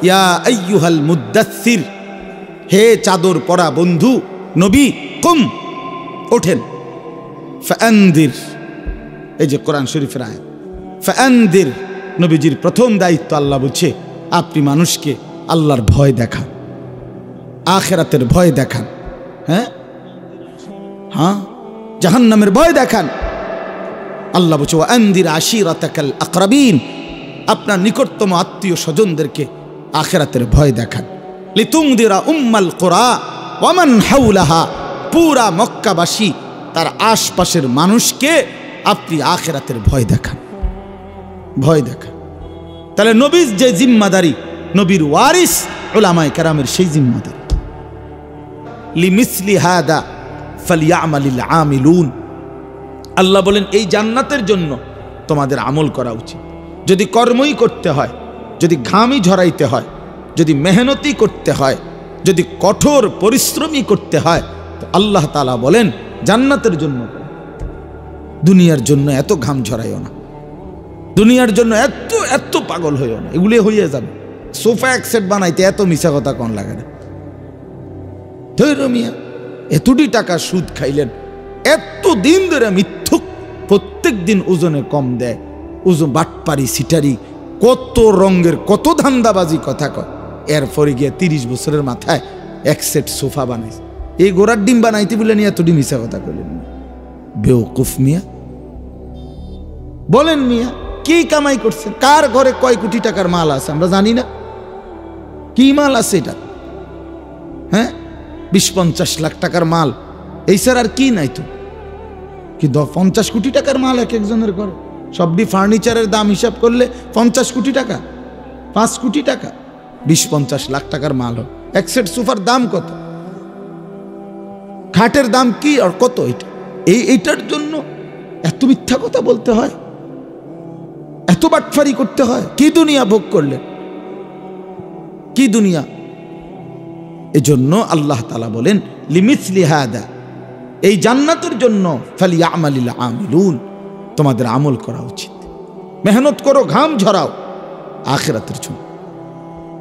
ইয়া আইয়ুহাল মুদ্দাসসির, হে চাদর পরা বন্ধু নবী, কুম, ওঠেন। ফাআনদির, এই যে কোরআন শরীফের আয়াত, ফাআনদির, নবীজির প্রথম দায়িত্ব আল্লাহ বলছে আপনি মানুষকে আল্লাহর ভয় দেখান, আখিরাতের ভয় দেখান। হ্যাঁ হ্যাঁ, জাহান্নামের ভয় দেখান। আল্লাহ বলছে ওয়ানদির আশিরাতাকাল আকরাবিন, আপনার নিকটতম আত্মীয় স্বজনদেরকে আখিরাতের ভয় দেখান। লিতুনদিরা উম্মাল কুরা ওয়া মান হাওলাহা, পুরা মক্কাবাসী তার আশপাশের মানুষকে আপনি আখিরাতের ভয় দেখান, ভয় দেখান। তাহলে নবীর যে জিম্মাদারি, নবীর ওয়ারিস উলামায়ে কেরামের সেই জিম্মাদারি। লিমিসলি হাদা ফালইয়ামালিল আমিলুন, আল্লাহ বলেন এই জান্নাতের জন্য তোমাদের আমল করা উচিত। যদি কর্মই করতে হয়, যদি ঘামই ঝরাইতে হয়, যদি মেহনতি করতে হয়, যদি কঠোর পরিশ্রমী করতে হয়, তো আল্লাহ তাআলা বলেন জান্নাতের জন্য। দুনিয়ার জন্য এত ঘাম ঝরাইও না, দুনিয়ার জন্য এত এত পাগল হইও না, এগুলি হইয়া যাবে। সোফা এক সেট বানাইতে এত মিছা কথা কোন লাগে না। ধৈর্য মিয়া, এতটি টাকা সুদ খাইলেন, এত দিন ধরে মিথ্যুক, প্রত্যেক দিন ওজনে কম দেয়, ওজন বাটপারি সিটারি, কত রঙের কত ধান্দাবাজি কথা কয়। এরপরে গিয়ে 30 বছরের মাথায় এক সেট সোফা বানাইছে। এই গোড়ার ডিম বানাইতে বলে নিয়ে এতটি মিছা কথা কইলেন। বেওকুফ মিয়া, বলেন মিয়া কি কামাই করছেন? কার ঘরে কয় কোটি টাকার মাল আছে আমরা জানি না? কি মাল আছে এটা? হ্যাঁ, 20-50 লাখ টাকার মাল, এই স্যার আর কি নাই তো? কি 50 কোটি টাকার মাল এক একজনের ঘরে? সবটি ফার্নিচারের দাম হিসাব করলে 50 কোটি টাকা, 5 কোটি টাকা, 20-50 লাখ টাকার মাল হয়। এক সেট সোফার দাম কত? খাটের দাম কি আর কত? এইটার জন্য এত মিথ্যা কথা বলতে হয়, এত বাটফারি করতে হয়? কি দুনিয়া ভোগ করলেন, কি দুনিয়া? এজন্য আল্লাহ তাআলা বলেন লিমিসলি হাদা, এই জান্নাতের জন্য ফালইয়ামালিল আমিলুন, তোমাদের আমল করা উচিত, মেহনত করো, ঘাম ঝরাও আখিরাতের জন্য।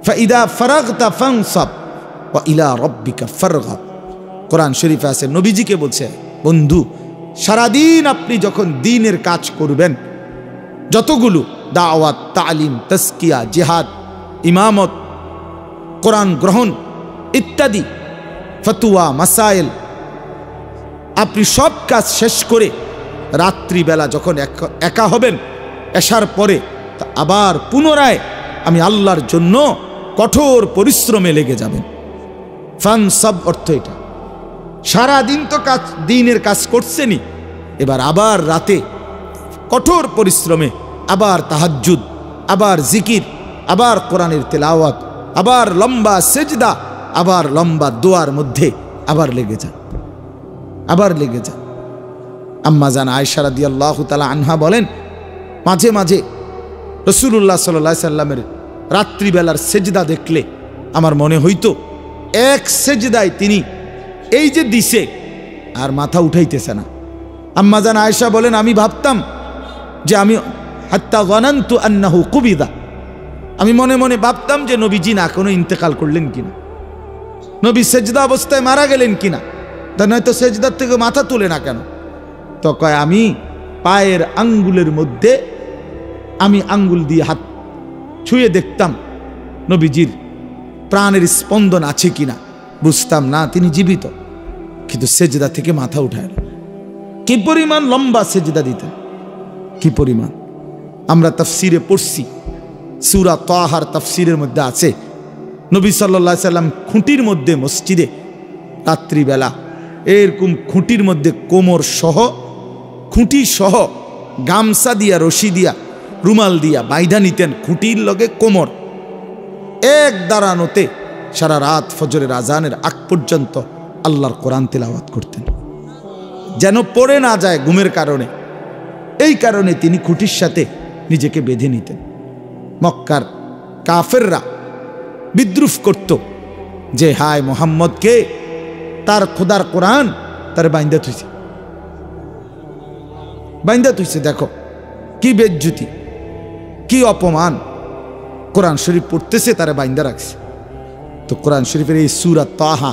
ফাইদা ফারাগতা ফানসাব ওয়া ইলা রাব্বিকা ফারগাব, কোরআন শরীফে আছে নবীজিকে বলছে বন্ধু সারাদিন আপনি যখন দ্বীনের কাজ করবেন, যতগুলো দাওয়াত, তালিম, তাসকিয়া, জিহাদ, ইমামত, কোরআন গ্রহণ ইত্যাদি, ফতোয়া, মাসাইল, আপনি সব কাজ শেষ করে রাত্রিবেলা যখন একা হবেন এশার পরে, তা আবার পুনরায় আমি আল্লাহর জন্য কঠোর পরিশ্রমে লেগে যাবেন। ফানসাব অর্থ এটা, সারাদিন তো কাজ, দ্বীনের কাজ করছেনই, এবার আবার রাতে কঠোর পরিশ্রমে, আবার তাহাজ্জুদ, আবার জিকির, আবার কোরআনের তেলাওয়াত, আবার লম্বা সেজদা, আবার লম্বা দোয়ার মধ্যে আবার লেগে যান, আবার লেগে যান। আম্মা জান আয়েশা রাদিয়াল্লাহু তাআলা আনহা বলেন মাঝে মাঝে রাসূলুল্লাহ সাল্লাল্লাহু আলাইহি সাল্লামের রাত্রিবেলার সেজদা দেখলে আমার মনে হইতো এক সেজদায় তিনি এই যে দিছে আর মাথা উঠাইতেছে না। আম্মা জান আয়েশা বলেন আমি ভাবতাম যে আমি হাত্তা যানানতু আন্নাহু কুবিদা, আমি মনে মনে ভাবতাম যে নবীজি না কোনো ইন্তেকাল করলেন কিনা, নবী সেজদা অবস্থায় মারা গেলেন কিনা, তা নয়তো সেজদার থেকে মাথা তুলে না কেন? তো কয় আমি পায়ের আঙ্গুলের মধ্যে আমি আঙ্গুল দিয়ে হাত ছুঁয়ে দেখতাম নবীজির প্রাণের স্পন্দন আছে কিনা, বুঝতাম না তিনি জীবিত, কিন্তু সেজদা থেকে মাথা উঠায় না। কি পরিমাণ লম্বা সেজদা দিতেন, কি পরিমাণ! আমরা তাফসিরে পড়ছি, সূরা তাহার তাফসিরের মধ্যে আছে নবী সাল্লাল্লাহু আলাইহি সাল্লাম খুঁটির মধ্যে মসজিদে রাত্রিবেলা এরকম খুঁটির মধ্যে কোমর সহ, খুঁটি সহ গামছা দিয়া, রশি দিয়া, রুমাল দিয়া বাইধা নিতেন খুঁটির লগে কোমর, এক দাঁড়ানোতে সারা রাত ফজরের আজানের আগ পর্যন্ত আল্লাহর কোরআন তেলাওয়াত করতেন, যেন পড়ে না যায় ঘুমের কারণে। এই কারণে তিনি খুঁটির সাথে নিজেকে বেঁধে নিতেন। মক্কার কাফেররা বিদ্রুপ করত যে হায় মোহাম্মদকে, তার খোদার কোরআন তার বাইন্দা থুইছে, বাইন্দা থুইছে, দেখো কি বেজ্জতি, কি অপমান। কোরআন শরীফ পড়তেছে, তারা বাইন্দা রাখছে। তো কোরআন শরীফের এই সূরা তাহা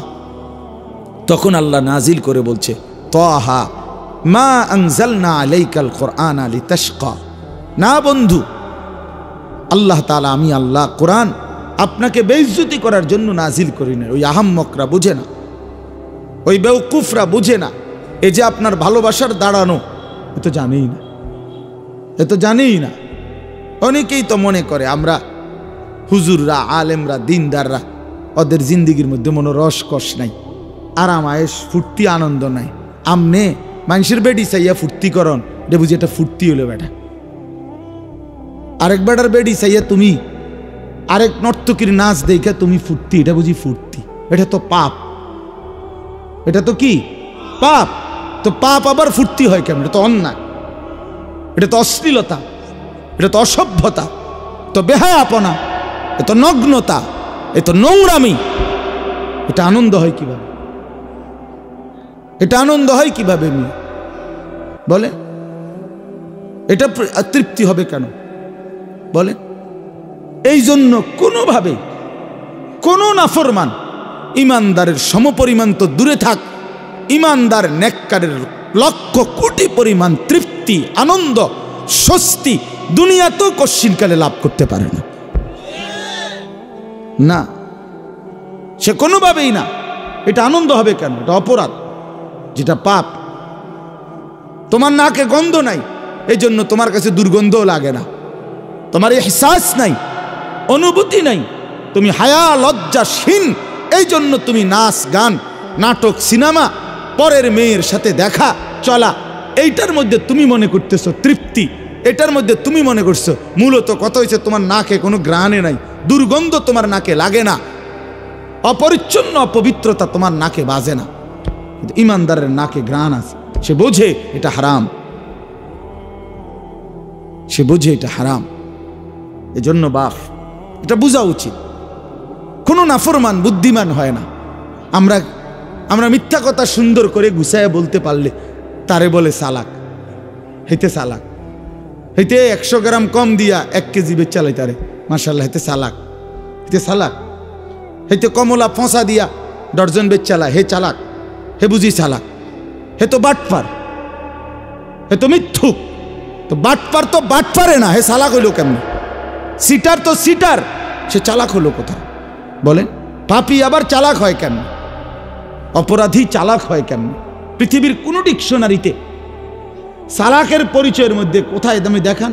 তখন আল্লাহ নাজিল করে বলছে, তাহা মা আনজালনা আলাইকাল কুরআনা লিতাশকা। না বন্ধু, আল্লাহ তাআলা আমি আল্লাহ কোরআন আপনাকে বেইজ্জতি করার জন্য নাজিল করি না। ওই আহাম্মকরা বুঝে না, ওই বেওকুফরা বুঝে না। এই যে আপনার ভালোবাসার দাঁড়ানো, এ তো জানেই না, এ তো জানেই না। অনেকেই তো মনে করে আমরা হুজুররা, আলেমরা, দিনদাররা, ওদের জিন্দিগির মধ্যে মনে রসকস নাই, আরাম আয়েস, ফুর্তি আনন্দ নাই। আমনে মানুষের বেডি চাইয়া ফুর্তি করন, এটা বুঝি এটা ফুর্তি হলো বেটা। আরেক বেটার বেডি চাইয়া তুমি আরেক নর্তকীর নাচ দেখা তুমি ফুর্তি, এটা বুঝি ফুর্তি? এটা তো পাপ। এটা তো কি পাপ। তো পাপ আবার ফুর্তি হয় কেমন? এটা তো অন্যায়, এটা তো অশ্লীলতা, এটা তো অসভ্যতা, তো বেহায়াপনা, এ তো নগ্নতা, এ তো নোংরামি। এটা আনন্দ হয় কিভাবে? এটা আনন্দ হয় কিভাবে বলে? এটা তৃপ্তি হবে কেন বলে? এই জন্য কোনোভাবে কোন নাফরমান ইমানদারের সমপরিমাণ তো দূরে থাক, ইমানদার নেককারের লক্ষ কোটি পরিমাণ তৃপ্তি, আনন্দ, স্বস্তি দুনিয়াতেও কশ্চিনকালে লাভ করতে পারে না। না, সে কোনোভাবেই না। এটা আনন্দ হবে কেন? এটা অপরাধ, যেটা পাপ। তোমার নাকে গন্ধ নাই, এই জন্য তোমার কাছে দুর্গন্ধও লাগে না। তোমার ইহসাস নাই, অনুভূতি নাই, তুমি হায়া লজ্জাশীন, এই জন্য তুমি নাচ গান, নাটক, সিনেমা, পরের মেয়ের সাথে দেখা চলা, এইটার মধ্যে তুমি মনে করতেছো তৃপ্তি, এটার মধ্যে তুমি মনে করছো। মূলত কথা হয়েছে তোমার নাকে কোনো ঘ্রাণে নাই, দুর্গন্ধ তোমার নাকে লাগে না, অপরিচ্ছন্ন অপবিত্রতা তোমার নাকে বাজে না। কিন্তু ইমানদারের নাকে ঘ্রাণ আছে, সে বোঝে এটা হারাম, সে বোঝে এটা হারাম। এজন্য বাপ এটা বোঝা উচিত। কোনো নাফরমান বুদ্ধিমান হয় না। আমরা মিথ্যা কথা সুন্দর করে গুছায় বলতে পারলে তারে বলে চালাক। হেতে চালাক, হেতে 100 গ্রাম কম দিয়া 1 কেজি বেচ চালাই তারে, মাশাআল্লাহ, হেতে চালাক, হেতে চালাক। হেতে কমলা ফোঁসা দিয়া ডর্জন বেচ চালায়, হে চালাক, হে বুঝি চালাক। হে তো বাটপার, হে তো মিথ্যুক। তো বাটপার তো বাটপারে না, হে চালাক হইল কেমন? সিটার তো সিটার, সে চালাক হলো কোথায় বলেন? পাপী আবার চালাক হয় কেমন? অপরাধী চালাক হয় কেমন? পৃথিবীর কোন ডিকশনারিতে চালাকের পরিচয়ের মধ্যে কোথায় তুমি দেখান?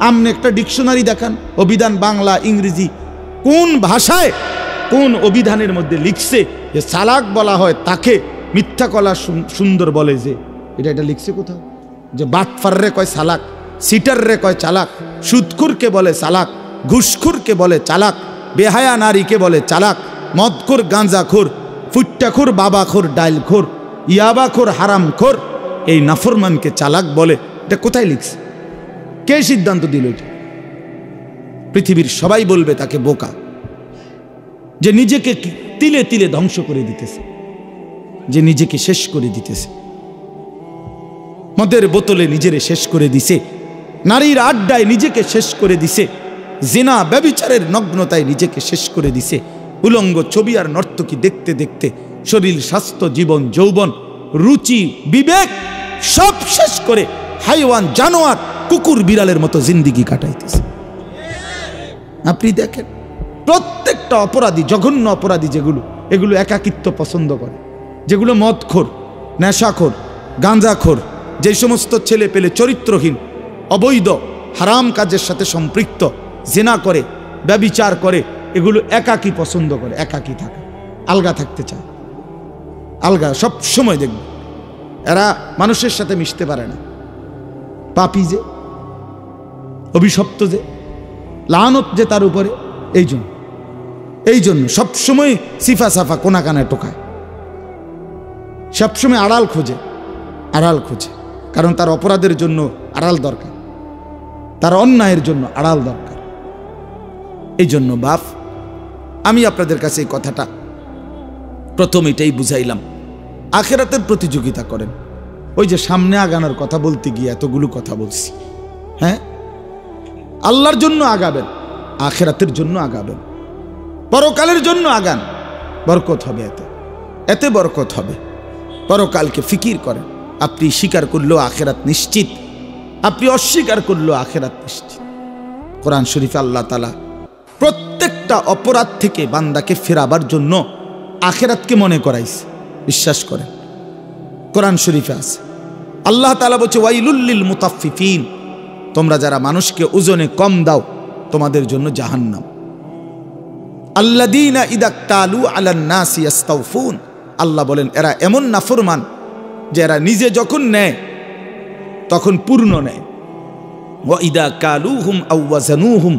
আমনে একটা ডিকশনারি দেখান, অভিধান, বাংলা, ইংরেজি, কোন ভাষায় কোন অভিধানের মধ্যে লিখছে যে চালাক বলা হয় তাকে? মিথ্যা কলা সুন্দর বলে যে এটা লিখছে কোথাও? যে বাটফাররে কয় চালাক, সিটাররে কয় চালাক, সুদখোরকে বলে চালাক, ঘুষখোরকে বলে চালাক, বেহায়া নারীকে বলে চালাক, মদখোর, গাঁজাখোর, ফুট্টাখোর, বাবাখোর, ডাইলখোর, ইয়াবাখোর, হারামখোর, এই নাফরমানকে চালাক বলে। এটা কোথায় লিখছে? কে সিদ্ধান্ত দিল এটা? পৃথিবীর সবাই বলবে তাকে বোকা, যে নিজেকে তিলে তিলে ধ্বংস করে দিতেছে, যে নিজেকে শেষ করে দিতেছে। মদের বোতলে নিজেরে শেষ করে দিছে, নারীর আড্ডায় নিজেকে শেষ করে দিছে, জিনা ব্যভিচারের নগ্নতায় নিজেকে শেষ করে দিছে, উলঙ্গ ছবি আর নর্তকী দেখতে দেখতে শরীর, স্বাস্থ্য, জীবন, যৌবন, রুচি, বিবেক সব শেষ করে হাইওয়ান, জানোয়ার, কুকুর, বিড়ালের মতো জিন্দিগি কাটাইতেছে। আপনি দেখেন প্রত্যেকটা অপরাধী, জঘন্য অপরাধী যেগুলো, এগুলো একাকিত্ব পছন্দ করে, যেগুলো মদখোর, নেশাখোর, গাঁজাখোর, যে সমস্ত ছেলে পেলে চরিত্রহীন, অবৈধ, হারাম কাজের সাথে সম্পৃক্ত, জিনা করে, ব্যভিচার করে, এগুলো একাকী পছন্দ করে, একাকী থাকে, আলগা থাকতে চায়, আলগা সব সময় দেখবে। এরা মানুষের সাথে মিশতে পারে না। পাপী যে, অভিশপ্ত যে, লানত যে তার উপরে, এই জন্য সবসময় সিফা সাফা কোনা কানায় টোকায়, সবসময় আড়াল খোঁজে, কারণ তার অপরাধের জন্য আড়াল দরকার, তার অন্যায়ের জন্য আড়াল দরকার। এই জন্য বাপ, আমি আপনাদের কাছে এই কথাটা প্রথম এটাই বুঝাইলাম, আখেরাতের প্রতিযোগিতা করেন। ওই যে সামনে আগানোর কথা বলতে গিয়ে এতগুলো কথা বলছি, হ্যাঁ, আল্লাহর জন্য আগাবেন, আখিরাতের জন্য আগাবেন, পরকালের জন্য আগান, বরকত হবে, এতে বরকত হবে। পরকালকে ফিকির করেন। আপনি স্বীকার করলেও আখিরাত নিশ্চিত, আপনি অস্বীকার করলেও আখিরাত নিশ্চিত। কোরআন শরীফে আল্লাহ তাআলা প্রত্যেকটা অপরাধ থেকে বান্দাকে ফেরাবার জন্য আখিরাতকে মনে করাইছে। বিশ্বাস করেন, কোরআন শরীফে আছে, আল্লাহ তাআলা বলছে ওয়াইলুল লিল মুতাফফিফিন, তোমরা যারা মানুষকে ওজনে কম দাও তোমাদের জন্য জাহান্নাম। আল্লাযীনা ইযা তালু আলান নাসি ইস্তাওফুন, আল্লাহ বলেন এরা এমন নাফরমান যে এরা নিজে যখন নেয় তখন পূর্ণ নেয়। ওয়া ইযা কালুহুম আও ওয়াজানুহুম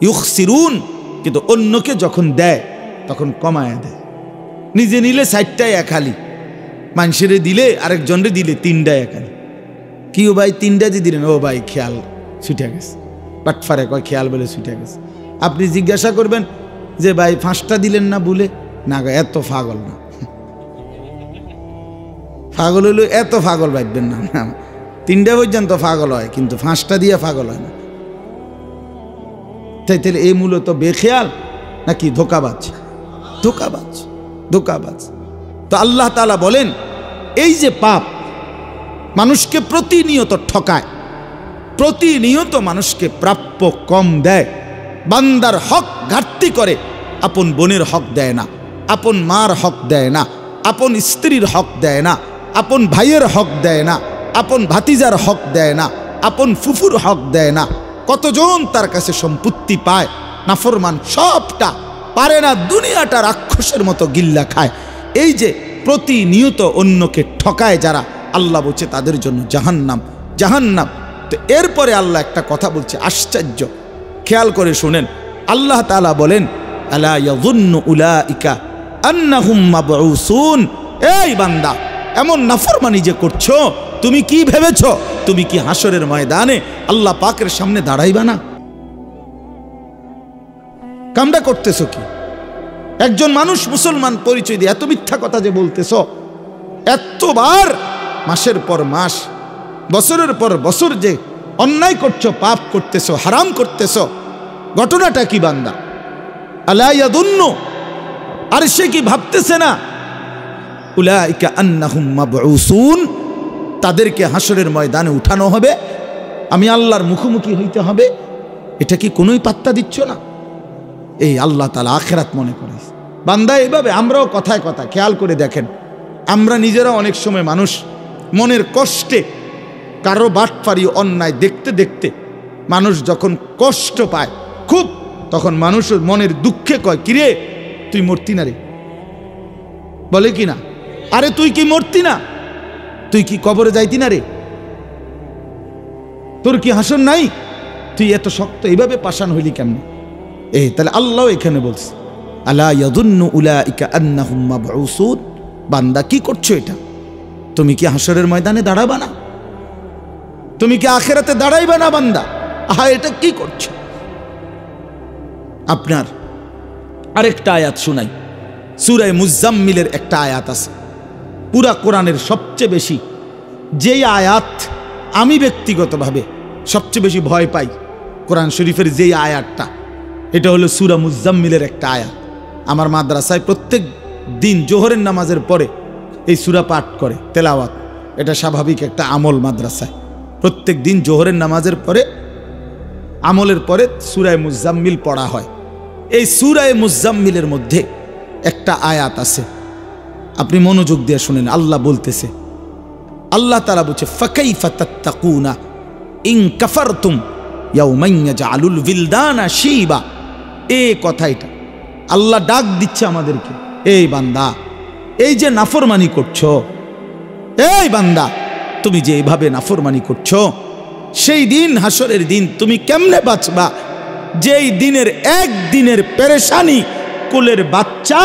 ইউখসিরুন, কিন্তু অন্যকে যখন দেয় তখন কমায় দেয়। নিজে নিলে 60টায় একালি, মানুষেরে দিলে আরেকজনরে দিলে 3টায় একালি। কি ও ভাই 3টা যে দিলেন, ও ভাই খেয়াল ছুটে গেছে, বাটফারে কয় খেয়াল বলে ছুটে গেছে। আপনি জিজ্ঞাসা করবেন যে ভাই 5টা দিলেন না বলে, না গো এত পাগল না, পাগল হইল এত পাগল ভাববেন না, 3টা পর্যন্ত পাগল হয় কিন্তু 5টা দিয়ে পাগল হয় না। তাই তাহলে এই মূলত বেখেয়াল নাকি ধোকাবাজ? ধোকাবাজ, ধোকাবাজ। তো আল্লাহ তাআলা বলেন এই যে পাপ মানুষকে প্রতিনিয়ত ঠকায়, প্রতিনিয়ত মানুষকে প্রাপ্য কম দেয়, বান্দার হক ঘাটতি করে, আপন বোনের হক দেয় না, আপন মার হক দেয় না, আপন স্ত্রীর হক দেয় না, আপন ভাইয়ের হক দেয় না, আপন ভাতিজার হক দেয় না, আপন ফুফুর হক দেয় না। কতজন তার কাছে সম্পত্তি পায়, নাফরমান সবটা পারে না, দুনিয়াটা রাক্ষসের মতো গিল্লা খায়। এই যে প্রতিনিয়ত অন্যকে ঠকায় যারা, আল্লাহ বলছে তাদের জন্য জাহান্নাম, জাহান্নাম। তো এরপরে আল্লাহ একটা কথা বলছে আশ্চর্য, খেয়াল করে শুনেন। আল্লাহ তাআলা বলেন আলা ইয়াযুন্নু উলাইকা আন্নাহুম মাবউসুন, এই বান্দা এমন নাফরমানি যে করছো, তুমি কি ভেবেছো তুমি কি হাসরের ময়দানে আল্লাহ পাকের সামনে দাঁড়াইবা না? কামটা করতেছো কি? একজন মানুষ মুসলমান পরিচয় দিয়ে এত মিথ্যা কথা যে বলতেছো, এতবার মাসের পর মাস, বছরের পর বছর যে অন্যায় করছো, পাপ করতেছো, হারাম করতেছো, ঘটনাটা কি বান্দা? আলা ইয়াযুন্নু, আর সে কি ভাবতেছে না উলাইকা আন্নাহুম মাবউসুন, তাদেরকে হাসরের ময়দানে উঠানো হবে, আমি আল্লাহর মুখোমুখি হইতে হবে, এটা কি কোনোই পাত্তা দিচ্ছ না? এই আল্লাহ তাআলা আখিরাত মনে করে বান্দা এইভাবে। আমরাও কথায় কথা খেয়াল করে দেখেন, আমরা নিজেরা অনেক সময় মানুষ মনের কষ্টে কারো বাটপারি অন্যায় দেখতে দেখতে মানুষ যখন কষ্ট পায় খুব, তখন মানুষ মনের দুঃখে কয় কিরে তুই মরতি না রে, বলে কি না, আরে তুই কি মরতি না, তুই কি কবরে যাইতি না রে, তোর কি হাসর নাই, তুই এত শক্ত এইভাবে পাষাণ হইলি কেমন? এই তাহলে আল্লাহ এখানে বলছে আলা ইয়াযুন্নু উলাইকা আন্নাহুম মাবউসুন, বান্দা কি করছো এটা? তুমি কি হাসরের ময়দানে দাঁড়াবা না? তুমি কি আখিরাতে দাঁড়াইবা না বান্দা? আহা এটা কি করছো? আপনার আরেকটা আয়াত শুনাই, সূরা মুজাম্মিলের একটা আয়াত আছে, পুরা কোরআনের সবচেয়ে বেশি যেই আয়াত আমি ব্যক্তিগতভাবে সবচেয়ে বেশি ভয় পাই কোরআন শরীফের যেই আয়াতটা, এটা হলো সূরা মুজাম্মিলের একটা আয়াত। আমার মাদ্রাসায় প্রত্যেক দিন জোহরের নামাজের পরে এই সূরা পাঠ করে তেলাওয়াত, এটা স্বাভাবিক একটা আমল। মাদ্রাসায় প্রত্যেক দিন জোহরের নামাজের পরে আমলের পরে সূরা মুজাম্মিল পড়া হয়। এই সূরা মুজাম্মিলের মধ্যে একটা আয়াত আছে, আপনি মনোযোগ দিয়ে শুনেন। আল্লাহ বলতেছে, আল্লাহ তাআলা বলছে ফাকাইফা তাত্তাকুনা ইন কাফারতুম ইয়াউমান ইয়াজআলুল বিলদানা শিবা। এই কথাটা আল্লাহ ডাক দিচ্ছে আমাদেরকে, এই বান্দা এই যে নাফরমানি করছো, এই বান্দা তুমি যে এইভাবে নাফরমানি করছো, সেই দিন হাসরের দিন তুমি কেমনে বাঁচবা যেই দিনের একদিনের পেরেশানি কোলের বাচ্চা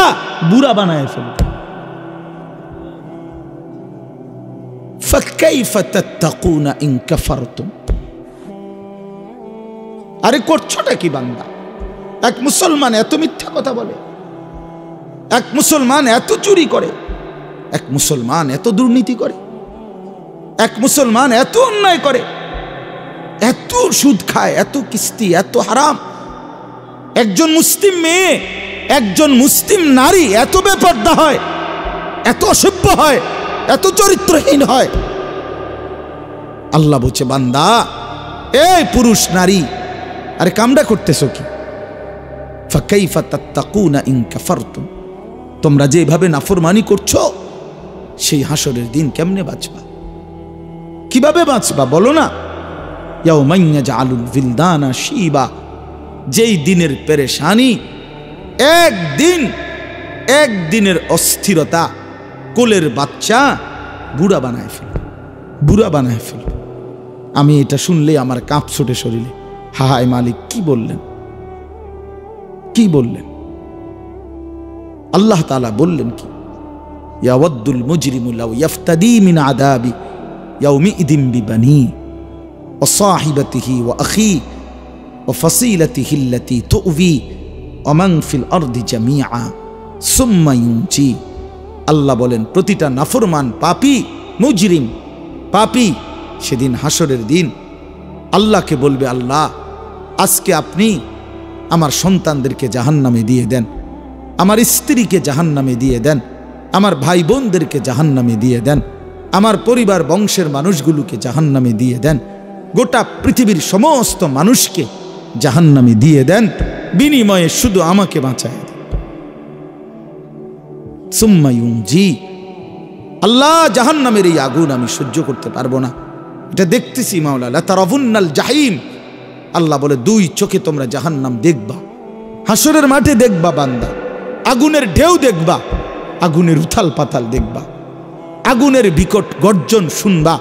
বুড়া বানায় ফেলবে। ফাকাইফা তাত্তাকুনা ইন কাফারতুম, আরে করছোটা কি বান্দা? এক মুসলমান এত মিথ্যা কথা বলে, এক মুসলমান এত চুরি করে, এক মুসলমান এত দুর্নীতি করে, এক মুসলমান এত অন্যায় করে, এত সুদ খায়, এত কিস্তি, এত হারাম, একজন মুসলিম মেয়ে, একজন মুসলিম নারী এত বেপরদা হয়, এত অসভ্য হয়, এত চরিত্রহীন হয়। আল্লাহ বলছে, বান্দা এই পুরুষ নারী, আরে কামড়া করতেছো কি? ফাকাইফা তাত্তাকুনা ইন কাফারতুম, তোমরা যেভাবে নাফরমানি করছো সেই হাসরের দিন কেমনে বাঁচবা? কিভাবে বাঁচবা বলো না? ইয়াউমা ইয়াজআলুল বিলদানা শিবা, যেই দিনের পেরেশানি, একদিনের অস্থিরতা কোলের বাচ্চা বুড়া বানায় ফেলবে, বুড়া বানায় ফেলবে। আমি এটা শুনলে আমার কাঁপ ছুটে শরীরে। হায় মালিক, কি বললেন, কি বললেন? আল্লাহ তাআলা বললেন কি? ইয়াওয়াদ্দুল মুজরিমু লাউ ইয়াফতাদি মিন আযাবি ইয়াউমিইদিন বিবানি ওয়া সাহিবাতিহি ওয়া আখি ওয়া ফাসিলাতিহি আল্লাতী তু'বি ওয়া মান ফিল আরদি জামিআ সুম্মা ইউনজি। আল্লাহ বলেন, প্রতিটা নাফরমান পাপী, মুজরিম, পাপী সেদিন হাসরের দিন আল্লাহকে বলবে, আল্লাহ আজকে আপনি আমার সন্তানদেরকে জাহান্নামে দিয়ে দেন, আমার স্ত্রীকে জাহান্নামে দিয়ে দেন, আমার ভাই বোনদেরকে জাহান্নামে দিয়ে দেন, আমার পরিবার বংশের মানুষগুলোকে জাহান্নামে দিয়ে দেন, গোটা পৃথিবীর সমস্ত মানুষকে জাহান্নামে দিয়ে দেন, বিনিময়ে শুধু আমাকে বাঁচায় দেন। সুম্মা ইউনজি, আল্লাহ জাহান্নামের এই আগুন আমি সহ্য করতে পারবো না, এটা দেখতেছি মাওলা। লাতারাবুন্নাল জাহিম, আল্লাহ বলে, দুই চোখে তোমরা জাহান্নাম দেখবা, হাসরের মাঠে দেখবা বান্দা, আগুনের ঢেউ দেখবা, আগুনের উথাল পাতাল দেখবা, আগুনের বিকট গর্জন শুনবা,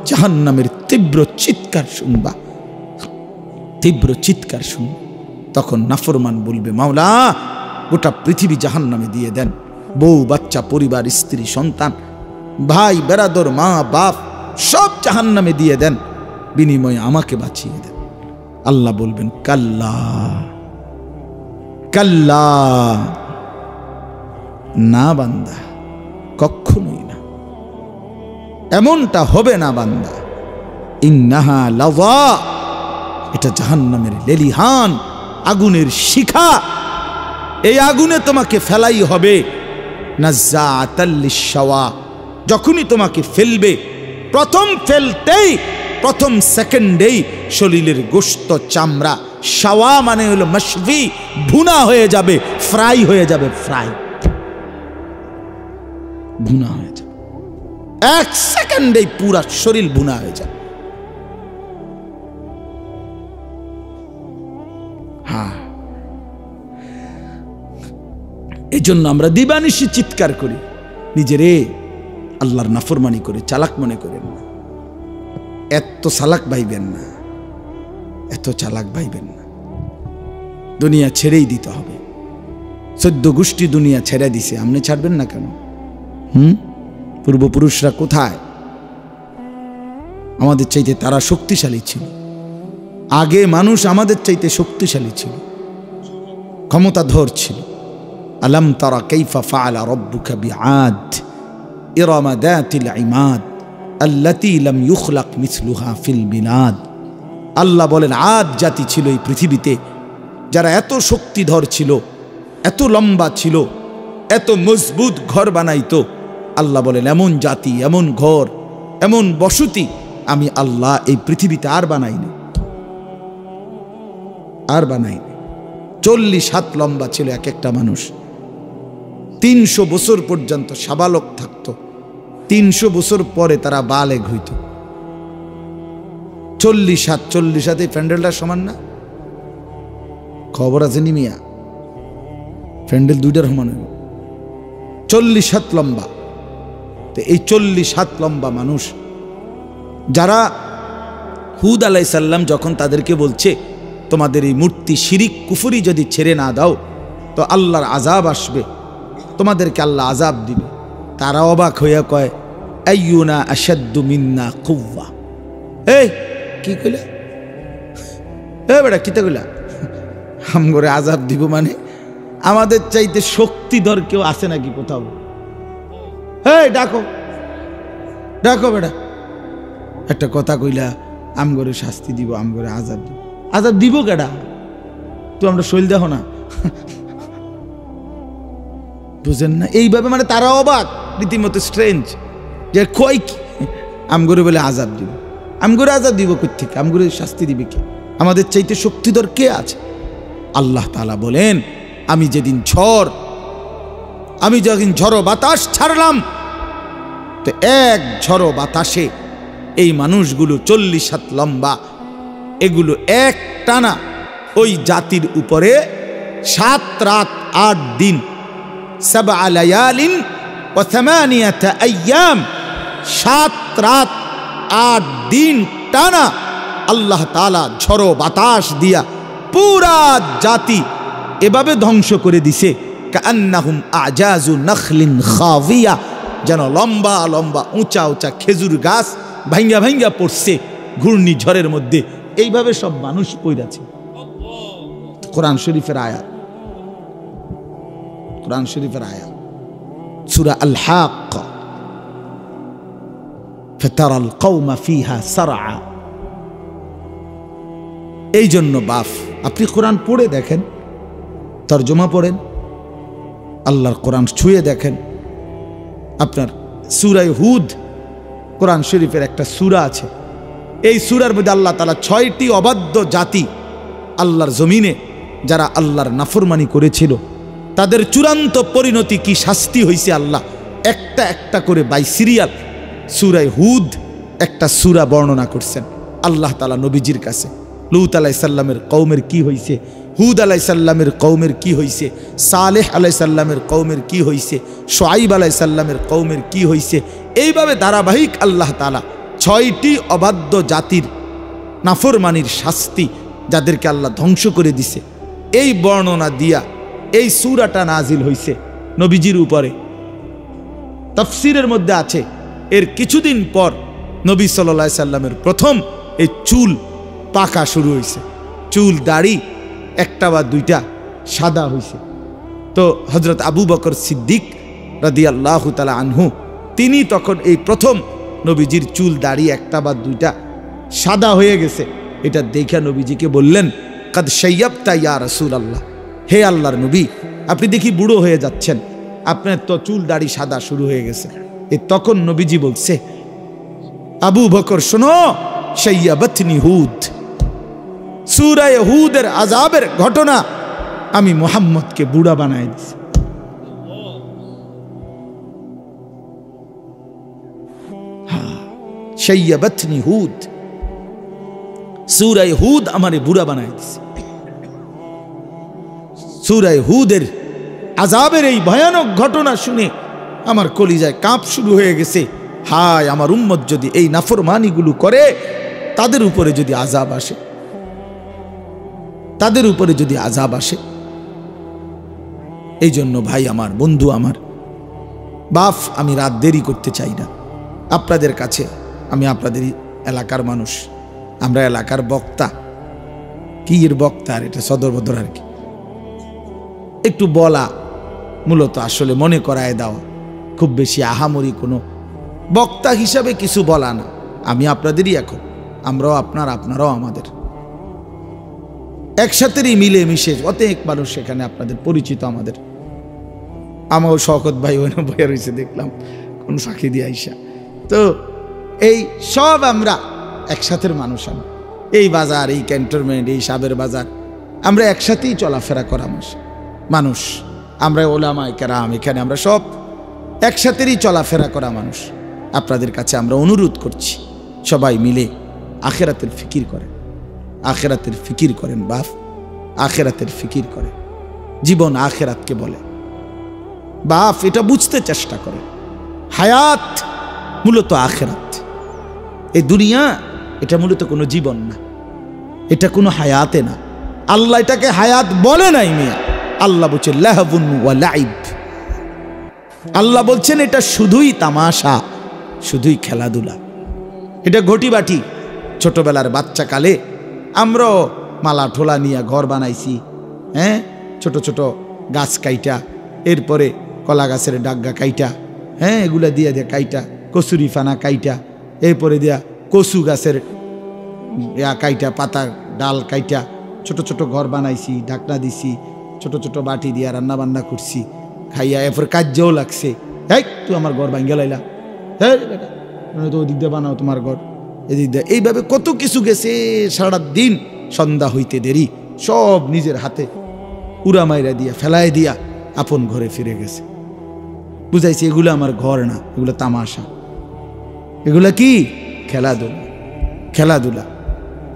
জাহান্নামের তীব্র চিৎকার শুনবা, তীব্র চিৎকার শুনবা। তখন নাফরমান বলবে, মাওলা গোটা পৃথিবী জাহান্নামে দিয়ে দেন, বউ বাচ্চা পরিবার স্ত্রী সন্তান ভাই বেরাদর মা বাপ সব জাহান্নামে দিয়ে দেন, বিনিময়ে আমাকে বাঁচিয়ে দেন। আল্লাহ বলবেন, কাল্লা কাল্লা, না বান্দা, কখনোই না, এমনটা হবে না বান্দা। ইন্নাহা লাযা, এটা জাহান্নামের লেলিহান আগুনের শিখা, এই আগুনে তোমাকে ফেলাই হবে। নাজ্জাআতাল লিশ-শাওয়া, যখনই তোমাকে ফেলবে, প্রথম ফেলতেই, প্রথম সেকেন্ডেই শরীরের গোশত চামড়া, শাওয়া মানে হলো মাশভি, ভুনা হয়ে যাবে, ফ্রাই হয়ে যাবে, ফ্রাই, ভুনা হয়ে যাবে, এক সেকেন্ডেই পুরা শরীর ভুনা হয়ে যাবে। হ্যাঁ, এই জন্য আমরা দিবানিশি চিৎকার করি, নিজেরে আল্লাহর নাফরমানি করে চালাক মনে করেন না, এত চালাক ভাইবেন না, এত চালাক ভাইবেন না। দুনিয়া ছেড়েই দিতে হবে, 14 গোষ্ঠী দুনিয়া ছেড়ে দিছে, আপনি ছাড়বেন না কেন? পূর্বপুরুষরা কোথায়? আমাদের চাইতে তারা শক্তিশালী ছিল, আগে মানুষ আমাদের চাইতে শক্তিশালী ছিল, ক্ষমতাধর ছিল। আলাম তারা কাইফা ফাআলা রাব্বুকা বিআদ ইরামা যাতিল ইমাদ আল্লাতী লাম ইউখলাক মিসলুহা ফিল বিলাদ। আল্লাহ বলেন, আদ জাতি ছিল এই পৃথিবীতে যারা এত শক্তিধর ছিল, এত লম্বা ছিল, এত মজবুত ঘর বানাইতো। আল্লাহ বলেন, এমন জাতি, এমন ঘর, এমন বসতি আমি আল্লাহ এই পৃথিবীতে আর বানাইনি, আর বানাইনি। 40 হাত লম্বা ছিল এক একটা মানুষ, 300 বছর পর্যন্ত সাবালক থাকতো, 300 বছর পরে তারা বালেগ হইত। 40 হাত, 40 হাতে প্যান্ডেলটা সমান না? খবর আছে নি মিয়া? প্যান্ডেল দুইটার সমান হইল, 40 হাত লম্বা। তো এই 40 হাত লম্বা মানুষ যারা, হুদ আলাইহিস সালাম যখন তাদেরকে বলছে, তোমাদের এই মূর্তি শিরিক কুফরি যদি ছেড়ে না দাও তো আল্লাহর আযাব আসবে, তোমাদেরকে আল্লাহ আযাব দিবে, তারা অবাক হইয়া কয়, আইয়ুনা আশাদ্দু মিন্না কুওয়া। এই কি কইলা? বেটা কিতা কইলা? আমগরে আযাব দিব মানে আমাদের চাইতে শক্তিধর কেউ আছে নাকি কোথাও? এই ডাকো ডাকো বেটা, একটা কথা কইলা আমগরে শাস্তি দিব, আমগরে আযাব দিব। আযাব দিব কেডা? তো আমরা শৈল দেখো না, বুঝেন না? এইভাবে মানে তারা অবাক, রীতিমতো স্ট্রেঞ্জ, যে কই কি আমগরে বলে আযাব দিব, আমগরে আযাব দিব কোত্থেকে, আমগরে শাস্তি দিবে কে, আমাদের চাইতে শক্তিধর কে আছে? আল্লাহ তাআলা বলেন, আমি যেদিন ঝড়ো বাতাস ছাড়লাম, তো এক ঝড়ো বাতাসে এই মানুষগুলো 40 হাত লম্বা, এগুলো এক টানা ওই জাতির উপরে 7 রাত 8 দিন, 7 লায়ালিন ওয়া 8 আইয়াম, 7 রাত 8 দিন টানা আল্লাহ তাআলা ঝড়ো বাতাস দিয়া পুরা জাতি এভাবে ধ্বংস করে দিছে, কান্নাহুম আজাজু নাখলিন খাবিয়া, যেন লম্বা লম্বা উঁচা উঁচা খেজুর গাছ ভাঙ্গা ভাঙ্গা পড়ছে ঘূর্ণিঝড়ের মধ্যে, এইভাবে সব মানুষ পড়েছে। কোরআন শরীফের আয়াত, কোরআন শরীফের আয়াত, সূরা আল হাক্কা, ফাতারাল কওমা ফিহা সারআ। এই জন্য বাপ, আপনি কোরআন পড়ে দেখেন, তরজমা পড়েন, আল্লাহর কোরআন ছুঁয়ে দেখেন। আপনার সূরা হুদ, কোরআন শরীফের একটা সূরা আছে, এই সূরার মধ্যে আল্লাহ তাআলা 6টি অবাধ্য জাতি আল্লাহর জমিনে যারা আল্লাহর নাফরমানি করেছিল, তাদের চূড়ান্ত পরিণতি কি শাস্তি হয়েছে, আল্লাহ একটা একটা করে বাই সিরিয়াল সূরা হুদ একটা সূরা বর্ণনা করছেন। আল্লাহ তাআলা নবীজির কাছে লূত আলাইহিস সালামের কওমের কি হইছে, হুদ আলাইহিস সালামের কওমের কি হইছে, সালেহ আলাইহিস সালামের কওমের কি হইছে, শুআইব আলাইহিস সালামের কওমের কি হইছে, এইভাবে ধারাবাহিক আল্লাহ তাআলা 6টি অবাধ্য জাতির নাফরমানির শাস্তি, যাদেরকে আল্লাহ ধ্বংস করে দিছে, এই বর্ণনা দিয়া এই সূরাটা নাজিল হইছে নবীজির উপরে। তাফসীরের মধ্যে আছে, এর কিছুদিন পর নবী সাল্লাল্লাহু আলাইহি সাল্লামের প্রথম এই চুল পাকা শুরু হয়েছে, চুল দাড়ি একটা বা দুইটা সাদা হয়েছে। তো হযরত আবু বকর সিদ্দিক রাদিয়াল্লাহু তাআলা আনহু, তিনি তখন এই প্রথম নবীজির চুল দাড়ি একটা বা দুইটা সাদা হয়ে গেছে, এটা দেখে নবীজিকে বললেন, কাদ শাইয়াবতা ইয়া রাসূলুল্লাহ, হে আল্লাহর নবী, আপনি দেখি বুড়ো হয়ে যাচ্ছেন, আপনার তো চুল দাড়ি সাদা শুরু হয়ে গেছে। তখন নবীজি বলছে, আবু বকর শোনো, শাইয়াবাতনি হুদ, সূরা হুদের আযাবের ঘটনা আমি মুহাম্মদকে বুড়া বানায় দিছি। শাইয়াবাতনি হুদ, সূরা হুদ আমারে বুড়া বানায় দিছে। সূরা হুদের আযাবের এই ভয়ানক ঘটনা শুনে আমার কলিজায় কাঁপ শুরু হয়ে গেছে। হায়, আমার উম্মত যদি এই নাফরমানিগুলো করে, তাদের উপরে যদি আযাব আসে, তাদের উপরে যদি আযাব আসে। এই জন্য ভাই আমার, বন্ধু আমার, বাপ, আমি রাত দেরি করতে চাই না। আপনাদের কাছে আমি আপনাদের এলাকার মানুষ, আমরা এলাকার বক্তা, কি এর বক্তা আর এটা সদর বদর আর কি, একটু বলা, মূলত আসলে মনে করায় দেওয়া, খুব বেশি আহামরি কোনো বক্তা হিসাবে কিছু বলা না। আমি আপনাদেরই এখন, আমরাও আপনার, আপনারাও আমাদের, একসাথেই মিলে মিশে অনেক মানুষ সেখানে আপনাদের পরিচিত। আমাদের আমারও শওকত ভাই ওখানে বয়ে রয়েছে, দেখলাম কোন ফাঁকি দিয়ে আইসা। তো এই সব আমরা একসাথের মানুষ, এই বাজার, এই ক্যান্টনমেন্ট, এই সাবের বাজার, আমরা একসাথেই চলাফেরা করা মানুষ। আমরা ওলামায়ে কেরাম, এখানে আমরা সব একসাথেই চলাফেরা করা মানুষ। আপনাদের কাছে আমরা অনুরোধ করছি, সবাই মিলে আখিরাতের ফিকির করেন, আখিরাতের ফিকির করেন বাপ, আখিরাতের ফিকির করেন। জীবন আখিরাতকে বলে বাপ, এটা বুঝতে চেষ্টা করেন। হায়াত মূলত আখিরাত, এই দুনিয়া এটা মূলত কোনো জীবন না, এটা কোনো হায়াতে না। আল্লাহ এটাকে হায়াত বলে নাই মিয়া, আল্লাহ বলছেন লাহবুন ওয়া লাইব, আল্লাহ বলছেন এটা শুধুই তামাশা, শুধুই খেলাধুলা, এটা ঘটি বাটি। ছোটবেলার বাচ্চা কালে আমরাও মালা ঠোলা নিয়ে ঘর বানাইছি, হ্যাঁ, ছোট ছোট গাছ কাইটা, এরপরে কলা গাছের ডাগা কাইটা, হ্যাঁ, এগুলা দিয়ে দিয়ে কাইটা, কচুরি ফানা কাইটা, এরপরে দিয়া কচু গাছের কাইটা, পাতা ডাল কাইটা, ছোট ছোট ঘর বানাইছি, ঢাকনা দিছি, ছোট ছোট বাটি দিয়া রান্না বান্না করছি, খাইয়া এরপর কাজও লাগছে। এই তুই আমার ঘর ভাঙ্গে লাইলা, হ্যাঁ বেটা তো ওদিক দিয়ে বানাও তোমার ঘর, এদিক দিয়ে। এইভাবে কত কিছু গেছে। সারা দিন সন্ধ্যা হইতে দেরি, সব নিজের হাতে উড়া মাইরা দিয়া ফেলায় দিয়া আপন ঘরে ফিরে গেছে। বুঝাইছে এগুলো আমার ঘর না, এগুলো তামাশা, এগুলা কি খেলাধুলা। খেলাধুলা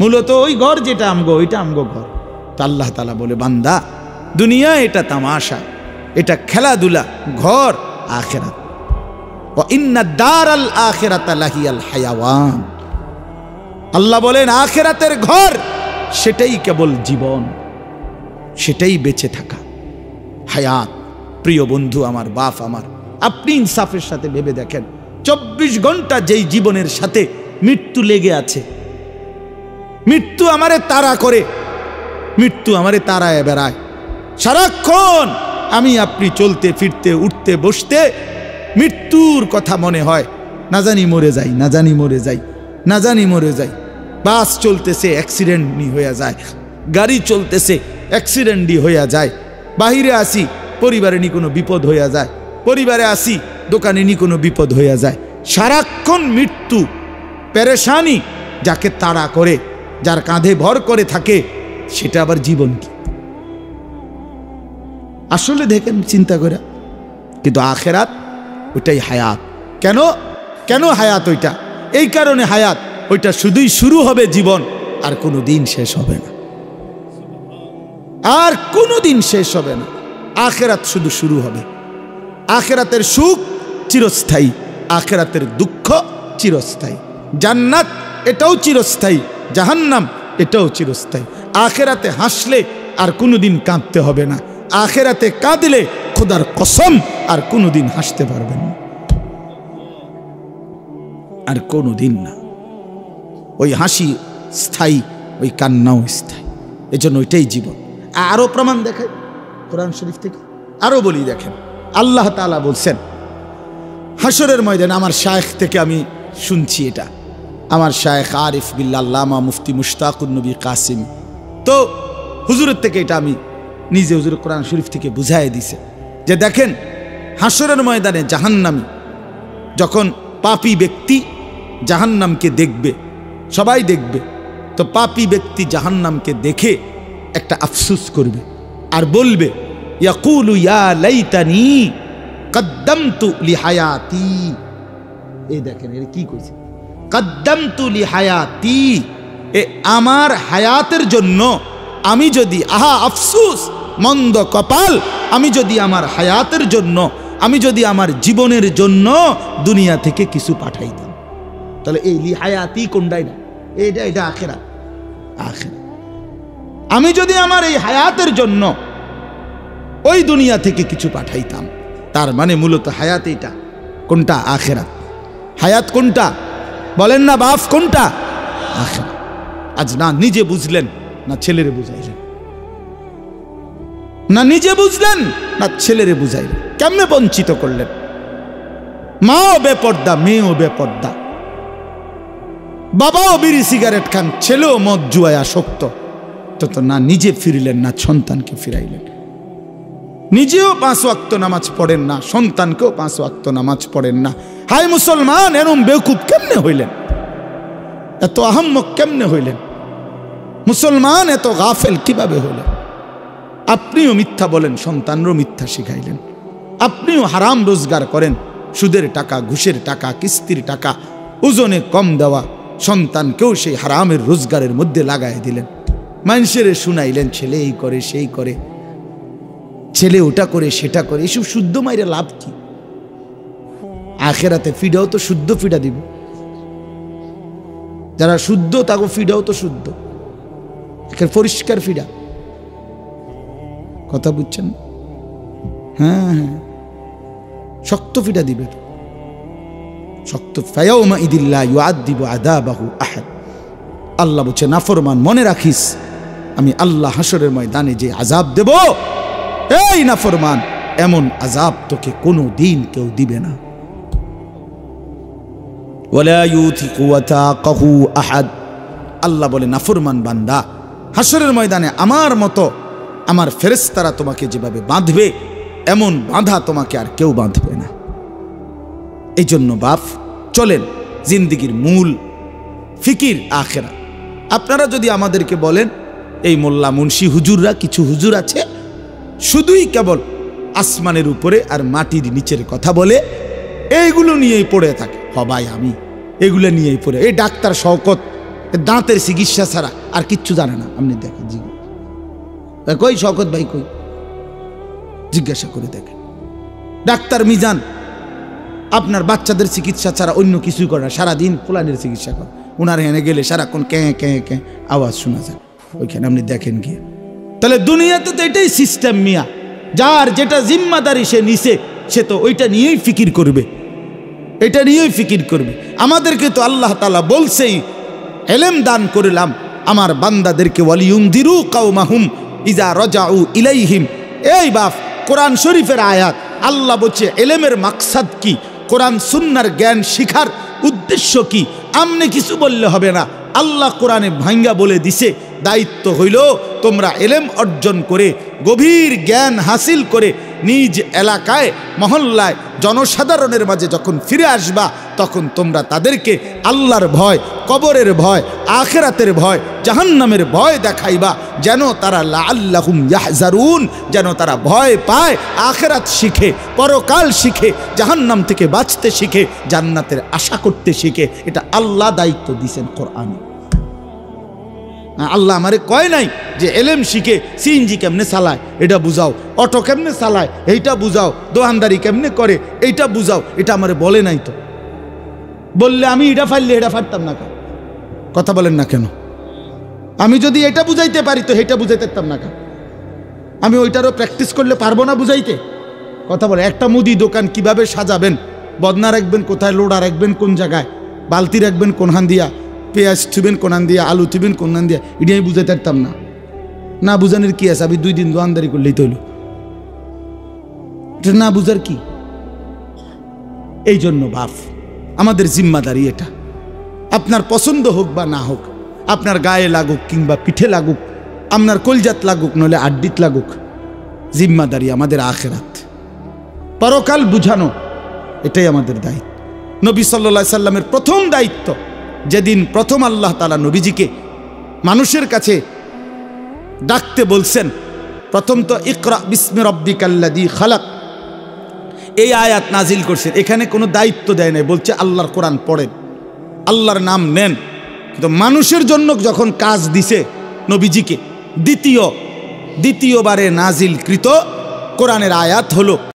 মূলত ওই ঘর যেটা আমগো, ওইটা আমগো ঘর। তা আল্লাহ তাআলা বলে, বান্দা দুনিয়া এটা তামাশা, এটা খেলাধুলা, ঘর আখিরাত। ওয়া ইন্না দারাল আখিরাতা লাহিয়াল হায়াওয়ান। আল্লাহ বলেন আখিরাতের ঘর সেটাই কেবল জীবন, সেটাই বেঁচে থাকা, হায়াত। প্রিয় বন্ধু আমার, বাপ আমার, আপনি ইনসাফের সাথে ভেবে দেখেন, 24 ঘন্টা যেই জীবনের সাথে মৃত্যু লেগে আছে, মৃত্যু আমারে তাড়া করে, মৃত্যু আমারে তাড়ায় বেড়ায় সারাক্ষণ। আমি আপনি চলতে ফিরতে উঠতে বসতে মৃত্যুর কথা মনে হয়, না জানি মরে যাই, না জানি মরে যাই, না জানি মরে যাই। বাস চলতেছে অ্যাক্সিডেন্টই হয়ে যায়, গাড়ি চলতেছে অ্যাক্সিডেন্টই হয়ে যায়। বাহিরে আসি পরিবারে নি কোনো বিপদ হইয়া যায়, পরিবারে আসি দোকানে নি কোনো বিপদ হইয়া যায়। সারাক্ষণ মৃত্যু, পেরেশানি যাকে তাড়া করে, যার কাঁধে ভর করে থাকে, সেটা আবার জীবন কি? আসলে দেখেন চিন্তা করে। কিন্তু আখেরাত ওইটাই হায়াত। কেন কেন হায়াত ওইটা? এই কারণে হায়াত ওইটা শুধুই শুরু হবে জীবন, আর কোনো দিন শেষ হবে না, আর কোনো দিন শেষ হবে না। আখেরাত শুধু শুরু হবে। আখেরাতের সুখ চিরস্থায়ী, আখেরাতের দুঃখ চিরস্থায়ী। জান্নাত এটাও চিরস্থায়ী, জাহান্নাম এটাও চিরস্থায়ী। আখেরাতে হাসলে আর কোনোদিন কাঁদতে হবে না, আখেরাতে কাঁদলে খোদার কসম আর কোনোদিন হাসতে পারবেন না, আর কোনোদিন না। ওই হাসি স্থায়ী, ওই কান্নাও স্থায়ী। এজন্য ওইটাই জীবন। আরো প্রমাণ দেখায় কোরআন শরীফ থেকে, আরো বলি দেখেন। আল্লাহ তাআলা বলছেন হাসরের ময়দানে, আমার শায়েখ থেকে আমি শুনছি এটা, আমার শায়েখ আরিফ বিল্লাহ আল্লামা মুফতি মুশতাকুন নবী কাসিম, তো হুজুরের থেকে এটা আমি নিজে হুজুর কোরআন শরীফ থেকে বুঝাই দিছে যে দেখেন হাসরের ময়দানে জাহান্নামী যখন পাপী ব্যক্তি জাহান্নামকে দেখবে, সবাই দেখবে, তো পাপী ব্যক্তি জাহান্নামকে দেখে একটা আফসোস করবে আর বলবে, ইয়াকুলু ইয়া লাইতানি কদ্দামতু লিহায়াতি। এই দেখেন এর কি কইছে, কদ্দামতু লিহায়াতি, এ আমার হায়াতের জন্য আমি যদি, আহা আফসোস, মন্দ কপাল, আমি যদি আমার হায়াতের জন্য, আমি যদি আমার জীবনের জন্য দুনিয়া থেকে কিছু পাঠাইতাম। তাহলে এই লিহায়াতি কোনটাই না, এটা এটা আখিরাত। আখিরাত আমি যদি আমার এই হায়াতের জন্য ওই দুনিয়া থেকে কিছু পাঠাইতাম, তার মানে মূলত হায়াত এটা কোনটা? আখিরাত। হায়াত কোনটা বলেন না বাপ, কোনটা? আখিরাত। আজ না নিজে বুঝলেন, না ছেলেরে বুঝাইলেন, না নিজে বুঝলেন, না ছেলেরে বুঝাইলেন। কেমনে বঞ্চিত করলেন? মাও বেপর্দা, মেয়েও বেপর্দা, বাবাও বিড়ি সিগারেট খান, ছেলেও মদ জুয়ায় আসক্ত। তো না নিজে ফিরিলেন, না সন্তানকে ফিরাইলেন। নিজেও 5 ওয়াক্ত নামাজ পড়েন না, সন্তানকেও 5 ওয়াক্ত নামাজ পড়েন না। হায় মুসলমান, এরম বেকুব কেমনে হইলেন? এত আহাম্মক কেমনে হইলেন? মুসলমান এত গাফেল কিভাবে হইলেন? আপনিও মিথ্যা বলেন, সন্তানরও মিথ্যা শিখাইলেন। আপনিও হারাম রোজগার করেন, সুদের টাকা, ঘুষের টাকা, কিস্তির টাকা, ওজনে কম দেওয়া সন্তানকেও সেই হারামের রোজগারের মধ্যে লাগাই দিলেন। মানুষের শুনাইলেন ছেলে এই করে, সেই করে, ছেলে ওটা করে, সেটা করে। এসব শুদ্ধ মাইরে লাভ কি? আখেরাতে ফিডাও তো শুদ্ধ ফিডা দিব। যারা শুদ্ধ তাকে ফিডাও তো শুদ্ধ, পরিষ্কার ফিডা। কথা বুঝছেন? হ্যাঁ হ্যাঁ, শক্ত ফিডা দিবে, শক্ত। ফায়াউমা ইদিল্লা ইউআযযিবু আযাবাহু আহাদ। আল্লাহ বলছে নাফরমান, মনে রাখিস আমি আল্লাহ হাসরের ময়দানে যে আযাব দেব, এই নাফরমান, এমন আযাব তোকে কোনো দিন কেউ দিবে না। ওয়ালা ইউথিকু ওয়াতাকাহু আহাদ। আল্লাহ বলে নাফরমান বান্দা, হাসরের ময়দানে আমার মতো আমার ফেরেশতারা তোমাকে যেভাবে বাঁধবে এমন বাঁধা তোমাকে আর কেউ বাঁধবে না। এই জন্য বাপ চলেন, জিন্দিগির মূল ফিকির আখেরাত। আপনারা যদি আমাদেরকে বলেন এই মোল্লা মুন্সি হুজুররা, কিছু হুজুর আছে শুধুই কেবল আসমানের উপরে আর মাটির নিচের কথা বলে, এইগুলো নিয়েই পড়ে থাকে। ভাই আমি এগুলো নিয়েই পড়ে, এই ডাক্তার শওকত দাঁতের চিকিৎসা ছাড়া আর কিচ্ছু জানে না। আপনি দেখেন, কই শওকত ভাই কই, জিজ্ঞাসা করে দেখেন। ডাক্তার মিজান আপনার বাচ্চাদের চিকিৎসা ছাড়া অন্য কিছুই করে না, সারাদিন ফুলানের চিকিৎসা করে। ওনার এনে গেলে সারাক্ষণ ক্যাঁ ক্যাঁ ক্যাঁ আওয়াজ শোনা যায় ওইখানে, আপনি দেখেন গিয়ে। তাহলে দুনিয়াতে তো এটাই সিস্টেম মিয়া, যার যেটা জিম্মাদারি সে নিছে সে তো ওইটা নিয়েই ফিকির করবে, এটা নিয়েই ফিকির করবে। আমাদেরকে তো আল্লাহ তাআলা বলছেই ইলম দান করলাম আমার বান্দাদেরকে, ওয়ালিউনদিরু কাওমাহুম ইজা রাজাউ ইলাইহিম। এই বাপ কোরআন শরীফের আয়াত, আল্লাহ বলছে ইলমের মাকসাদ কি, কোরআন সুন্নাহর জ্ঞান শিখার উদ্দেশ্য কি, আমনে কিছু বললে হবে না। আল্লাহ কোরআনে ভাঙ্গা বলে দিছে, দায়িত্ব হইল তোমরা ইলম অর্জন করে গভীর জ্ঞান হাসিল করে নিজ এলাকায় মহল্লায় জনসাধারণের মাঝে যখন ফিরে আসবা তখন তোমরা তাদেরকে আল্লাহর ভয়, কবরের ভয়, আখিরাতের ভয়, জাহান্নামের ভয় দেখাইবা, যেন তারা লাআল্লাহুম ইয়াহজারুন, যেন তারা ভয় পায়, আখিরাত শিখে, পরকাল শিখে, জাহান্নাম থেকে বাঁচতে শিখে, জান্নাতের আশা করতে শিখে। এটা আল্লাহ দায়িত্ব দিয়েছেন কোরআনে। আল্লাহ আমারে কয় নাই যে এলেম শিখে সিএনজি কেমনে চালায় এটা বুঝাও, অটো কেমনে চালায় এইটা বুঝাও, দোকানদারি কেমনে করে এইটা বুঝাও, এটা আমারে বলে নাই। তো বললে আমি এটা ফাইললে এটা ফাটতাম না, কথা বলেন না কেন? আমি যদি এটা বুঝাইতে পারি তো এটা বুঝাইতে পারতাম না, আমি ওইটারও প্র্যাকটিস করলে পারবো না বুঝাইতে? কথা বলে, একটা মুদি দোকান কিভাবে সাজাবেন, বদনা রাখবেন কোথায়, লোড়া রাখবেন কোন জায়গায়, বালতি রাখবেন কোনখান দিয়া, পেঁয়াজ থুবেন কোনান দিয়া, আলু থুবেন কোনান দিয়া, এটা আমি বুঝাইতে পারতাম না। না বুঝানোর কি আছে? আমি 2 দিন দোকানদারি করলেই তো হইল, এটা না বুঝার কি? এই জন্য বাপ আমাদের জিম্মাদারি এটা। আপনার পছন্দ হোক বা না হোক, আপনার গায়ে লাগুক কিংবা পিঠে লাগুক, আপনার কলজাত লাগুক নইলে আড্ডিত লাগুক, জিম্মাদারি আমাদের আখিরাত, পরকাল বুঝানো, এটাই আমাদের দায়িত্ব। নবী সাল্লাল্লাহু আলাইহি সাল্লামের প্রথম দায়িত্ব, যেদিন প্রথম আল্লাহ তাআলা নবীজিকে মানুষের কাছে ডাকতে বলছেন, প্রথম তো ইকরা বিসমি রাব্বিকাল্লাযী খালাক, এই আয়াত নাজিল করছেন। এখানে কোনো দায়িত্ব দেয় নাই, বলছে আল্লাহর কোরআন পড়েন, আল্লাহর নাম নেন। কিন্তু মানুষের জন্য যখন কাজ দিছে নবীজিকে, দ্বিতীয়বারে নাজিলকৃত কোরআনের আয়াত হলো